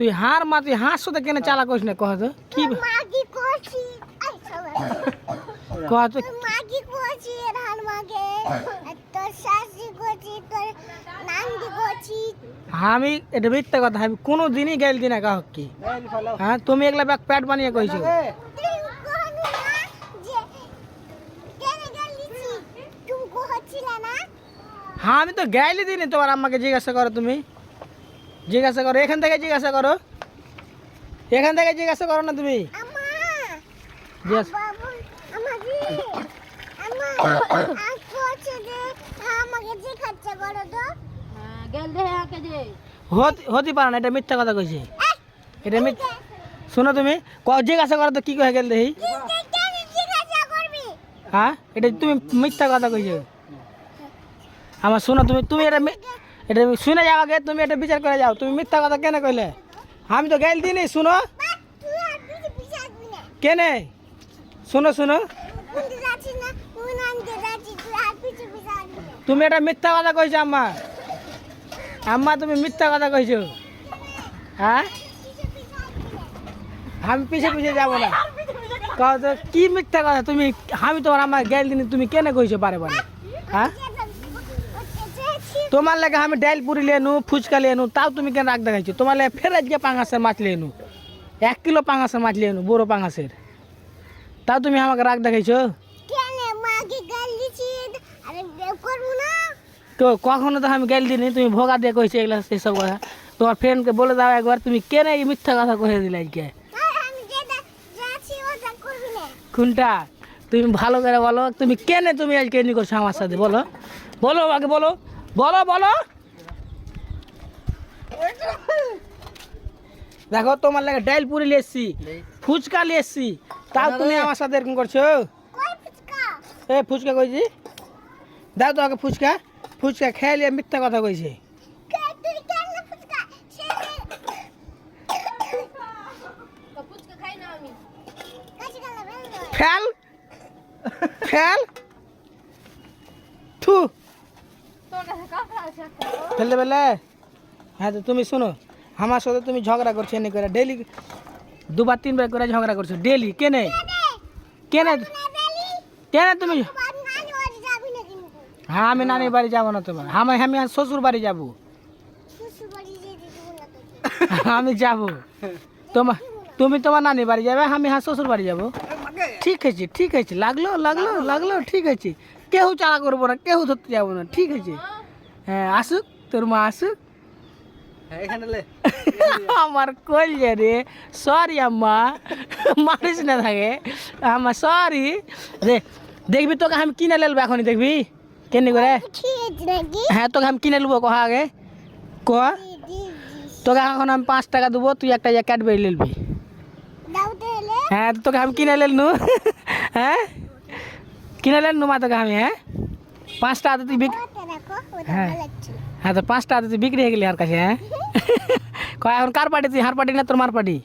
তুই হার মা তুই হাঁস সাথে কেন চালা করিস না কহ তো কি মাগি কোচি আই সবাই কহ তো মাগি কোচি ধান মাগে তোর শাশি কোচি তোর নান্দি কোচি আমি এটা মিথ্যা কথা আমি কোনো দিনই গেল দিনা কাহ কি হ্যাঁ তুমি একলা ব্যাগ প্যাট বানিয়ে কইছো তুই কোহনু না যে কেন গেলিছি তুমি কোহছিল না হ্যাঁ আমি তো গেলি দিনই তোমার আম্মাকে জিজ্ঞাসা করো তুমি জিজ্ঞাসা করো এখান থেকে জিজ্ঞাসা করো এখান থেকে জিজ্ঞাসা করো না তুমি আমা জিজ্ঞাসা বাবু আমাজি আমা আজ কোচে যে আমাকে যে খরচা করো তো গেল দে আকে যে হতে পারে না এটা মিথ্যা কথা কইছে এটা শোনো তুমি জিজ্ঞাসা করো তো কি কয়ে গেল দেখি কেন জিজ্ঞাসা করবি হ্যাঁ এটা তুমি মিথ্যা কথা কইছো আমার শোনো তুমি তুমি এটা শুনে যাও আগে তুমি এটা বিচার করে যাও তুমি মিথ্যা কথা কেন কইলে আমি তো গেল দিনই শুনো তুই আর পিছে আসবি না কেনে শোনো শোনো উনি যাচ্ছিস না তুই নানতে যাচ্ছিস তুই আর পিছে আসবি না তুমি এটা মিথ্যা কথা কইছো আম্মা আম্মা তুমি মিথ্যা কথা কইছো হ্যাঁ আমি পিছে পিছে যাবো না কও তো কি মিথ্যা কথা তুমি আমি তোমার আমার গেল দিন তুমি কেনে কইছো বারে বারে হ্যাঁ তোমার লাগে আমি ডাইল পুরি লেনু ফুচকা লেনু তাও তুমি কেন রাগ দেখাইছো তোমার লাগে ফের আজকে পাঙাশের মাছ লেনু 1 কিলো পাঙাশের মাছ লেনু বড় পাঙাশের তাও তুমি আমাকে রাগ দেখাইছো কেন মাকে গাল দিছি আরে বের করব না তো কখনো তো আমি গেল দিনই তুমি ভোগা দিয়ে কইছো এগুলা সেসব কথা তোমার ফ্রেন্ডকে বলে দাও একবার তুমি কেন এই মিথ্যা কথা কয়ে দিলে আজকে আর আমি যেটা যাচ্ছি ওটা করবি না কোনটা তুমি ভালো করে বলো তুমি কেন তুমি আজকে এমনি করছো আমার সাথে বলো বলো আগে বলো বলো বলো দেখো তোমার লাগে ডাইল পুরি লিয়েছি ফুচকা লিয়েছি তাও তুমি আমার সাথে এরকম করছো কই ফুচকা এ ফুচকা কইছি দাও তো আগে ফুচকা ফুচকা খেয়ে লিয়ে মিথ্যা কথা কইছে কে তুই কেন ফুচকা সে ফুচকা খাই না আমি কাছে গেল বেল ফেল ফেল থু তোর কাছে কাপড় আছে ফেলতে পেলে হ্যাঁ তো তুমি শোনো আমার সাথে তুমি ঝগড়া করছো এনে করে ডেলি 2 বার 3 বার করে ঝগড়া করছো ডেলি কেনে কেনে কেনে তুমি বাদ নানি বাড়ি যাবি না কিন্তু হ্যাঁ আমি নানির বাড়ি যাবো না তোমার আমি আমি আর শ্বশুর বাড়ি যাবো শ্বশুর বাড়ি যেতে দিব না তোকে আমি যাবো তোমার তুমি তোমার নানির বাড়ি যাবে আমি হ্যাঁ শ্বশুর বাড়ি যাবো ঠিক আছে লাগলো লাগলো লাগলো ঠিক আছে কেউ চালা করবো না কেউ ধরতে যাবো না ঠিক আছে হ্যাঁ আসুক তোর মা আসুক আমার কল রে সরি আম্মা মারিস না থাকে আমার সরি রে দেখবি তোকে আমি কিনে নেবো এখনই দেখবি কেনি করে খেয়েছি নাকি হ্যাঁ তোকে আমি কিনে নেবো কহা আগে ক তোকে এখন আমি 5 টাকা দেবো তুই একটা ক্যাডবেরি নিবি দাও তাহলে হ্যাঁ তোকে আমি কিনে নেলনু হ্যাঁ কিনে নেলনু মা তোকে আমি হ্যাঁ 5 টাকা তুই ওটা রাখো ওটা হ্যাঁ। ভালো লাগছে হ্যাঁ তো 5 টাকা তুই বিক্রি হয়ে গেলি আর কাছে হ্যাঁ কয় এখন কার পার্টি তুই হার পার্টি না তোর মার পার্টি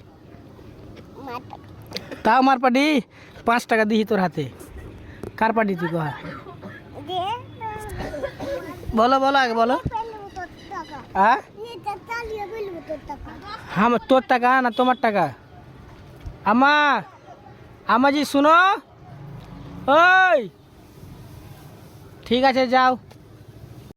মাটা তাও মার পার্টি 5 টাকা দিহি তোর হাতে কার পার্টি তুই কহ দে বলো বলো আগে বলো ফেলবো তোর টাকা হ্যাঁ নেতা চালিয়ে ফেলবো তোর টাকা হ্যাঁ তোর টাকা না তোমার টাকা আমা আমাজি শুনো ওই ঠিক আছে যাও